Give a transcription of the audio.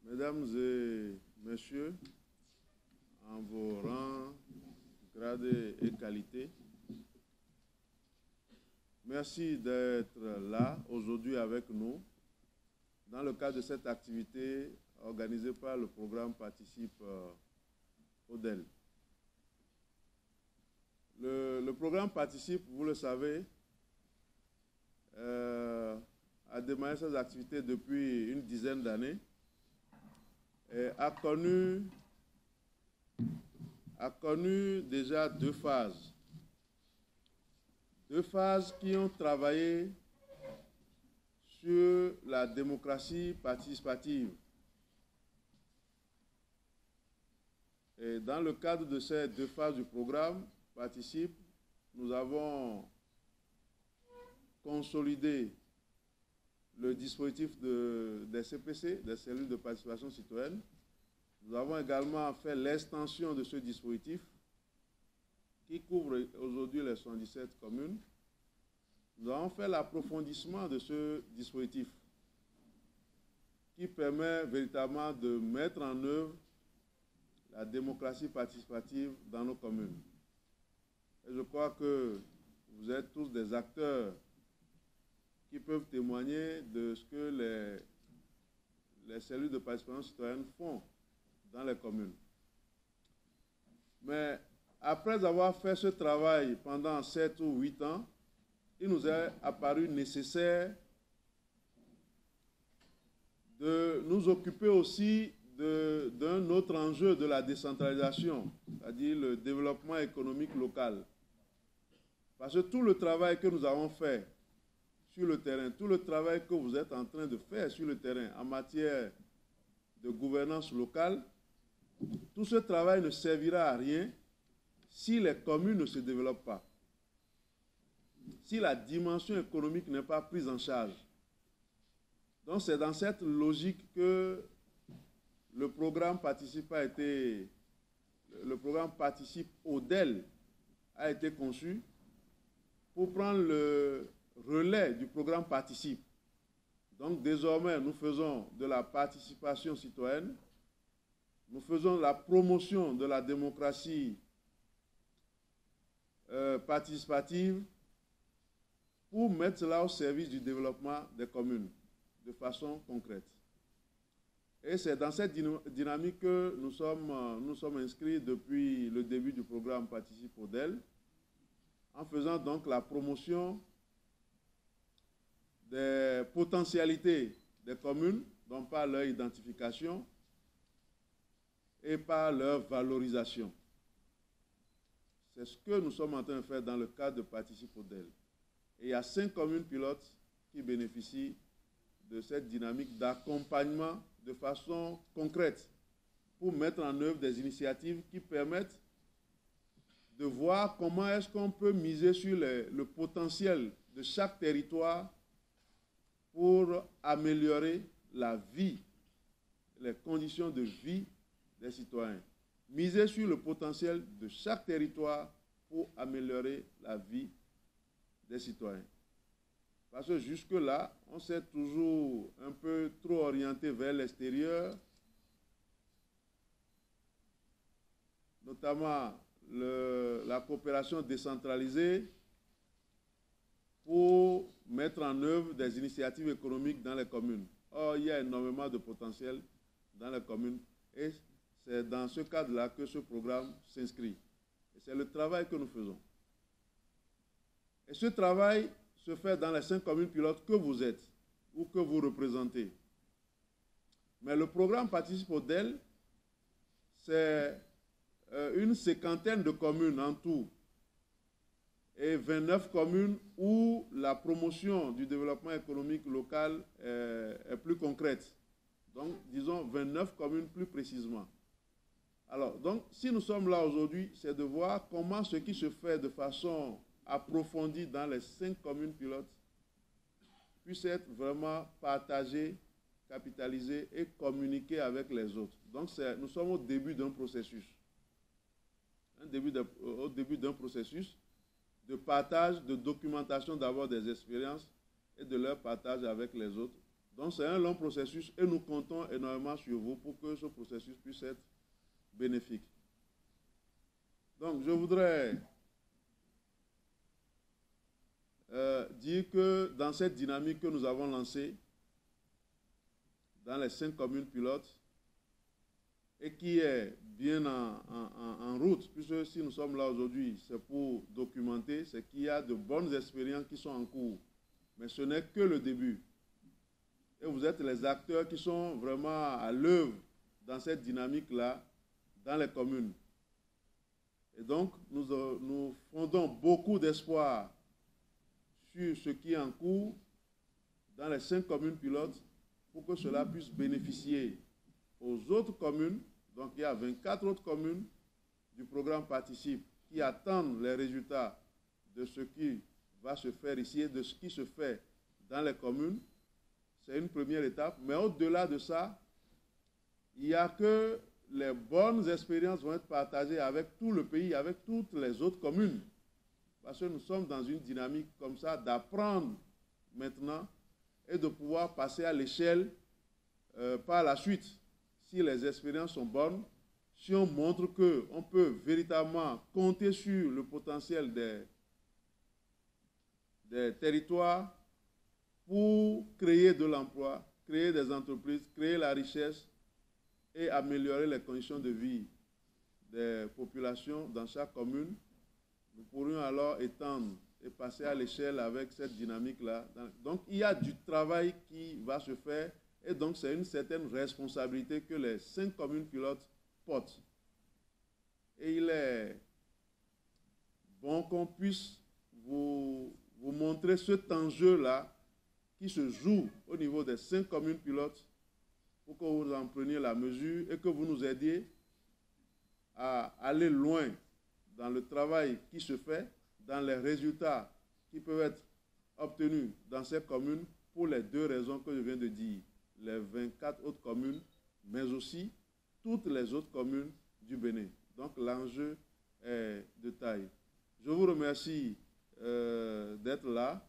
Mesdames et messieurs, en vos rangs, grades et qualités, merci d'être là aujourd'hui avec nous dans le cadre de cette activité organisée par le programme Participe ODEL. Le programme Participe, vous le savez, a démarré ses activités depuis une dizaine d'années et a connu déjà deux phases. Deux phases qui ont travaillé sur la démocratie participative. Et dans le cadre de ces deux phases du programme Participe, nous avons consolidé le dispositif des CPC, des cellules de participation citoyenne. Nous avons également fait l'extension de ce dispositif qui couvre aujourd'hui les 77 communes. Nous avons fait l'approfondissement de ce dispositif qui permet véritablement de mettre en œuvre la démocratie participative dans nos communes. Et je crois que vous êtes tous des acteurs qui peuvent témoigner de ce que les cellules de participation citoyenne font dans les communes. Mais après avoir fait ce travail pendant 7 ou 8 ans, il nous est apparu nécessaire de nous occuper aussi d'un autre enjeu de la décentralisation, c'est-à-dire le développement économique local. Parce que tout le travail que nous avons fait sur le terrain, tout le travail que vous êtes en train de faire sur le terrain en matière de gouvernance locale, tout ce travail ne servira à rien si les communes ne se développent pas, si la dimension économique n'est pas prise en charge. Donc c'est dans cette logique que le programme Participe ODEL a été conçu pour prendre le relais du programme Participe. Donc désormais, nous faisons de la participation citoyenne, nous faisons la promotion de la démocratie participative pour mettre cela au service du développement des communes de façon concrète. Et c'est dans cette dynamique que nous sommes inscrits depuis le début du programme Participe ODEL, en faisant donc la promotion des potentialités des communes, donc par leur identification et par leur valorisation. C'est ce que nous sommes en train de faire dans le cadre de Participe ODEL. Et il y a 5 communes pilotes qui bénéficient de cette dynamique d'accompagnement de façon concrète pour mettre en œuvre des initiatives qui permettent de voir comment est-ce qu'on peut miser sur le potentiel de chaque territoire pour améliorer la vie, les conditions de vie des citoyens. Miser sur le potentiel de chaque territoire pour améliorer la vie des citoyens. Parce que jusque-là, on s'est toujours un peu trop orienté vers l'extérieur, notamment la coopération décentralisée pour mettre en œuvre des initiatives économiques dans les communes. Or, il y a énormément de potentiel dans les communes et c'est dans ce cadre-là que ce programme s'inscrit. Et c'est le travail que nous faisons. Et ce travail se fait dans les 5 communes pilotes que vous êtes ou que vous représentez. Mais le programme Participe ODEL, c'est une cinquantaine de communes en tout et 29 communes où la promotion du développement économique local est plus concrète. Donc, disons 29 communes plus précisément. Alors, donc, si nous sommes là aujourd'hui, c'est de voir comment ce qui se fait de façon approfondie dans les 5 communes pilotes puisse être vraiment partagé, capitalisé et communiqué avec les autres. Donc, nous sommes au début d'un processus. Au début d'un processus de partage, de documentation d'abord des expériences et de leur partage avec les autres Donc c'est un long processus et nous comptons énormément sur vous pour que ce processus puisse être bénéfique. Donc je voudrais dire que dans cette dynamique que nous avons lancée, dans les 5 communes pilotes, et qui est bien en route, puisque si nous sommes là aujourd'hui, c'est pour documenter, c'est qu'il y a de bonnes expériences qui sont en cours. Mais ce n'est que le début. Et vous êtes les acteurs qui sont vraiment à l'œuvre dans cette dynamique-là, dans les communes. Et donc, nous fondons beaucoup d'espoir sur ce qui est en cours dans les 5 communes pilotes pour que cela puisse bénéficier aux autres communes. Donc, il y a 24 autres communes du programme Participe qui attendent les résultats de ce qui va se faire ici et de ce qui se fait dans les communes. C'est une première étape. Mais au-delà de ça, il n'y a que les bonnes expériences vont être partagées avec tout le pays, avec toutes les autres communes. Parce que nous sommes dans une dynamique comme ça d'apprendre maintenant et de pouvoir passer à l'échelle par la suite. Si les expériences sont bonnes, si on montre qu'on peut véritablement compter sur le potentiel des territoires pour créer de l'emploi, créer des entreprises, créer la richesse et améliorer les conditions de vie des populations dans chaque commune, nous pourrions alors étendre et passer à l'échelle avec cette dynamique-là. Donc, il y a du travail qui va se faire et donc c'est une certaine responsabilité que les 5 communes pilotes portent. Et il est bon qu'on puisse vous montrer cet enjeu-là qui se joue au niveau des 5 communes pilotes pour que vous en preniez la mesure et que vous nous aidiez à aller loin dans le travail qui se fait, dans les résultats qui peuvent être obtenus dans ces communes pour les 2 raisons que je viens de dire. Les 24 autres communes, mais aussi toutes les autres communes du Bénin. Donc l'enjeu est de taille. Je vous remercie d'être là.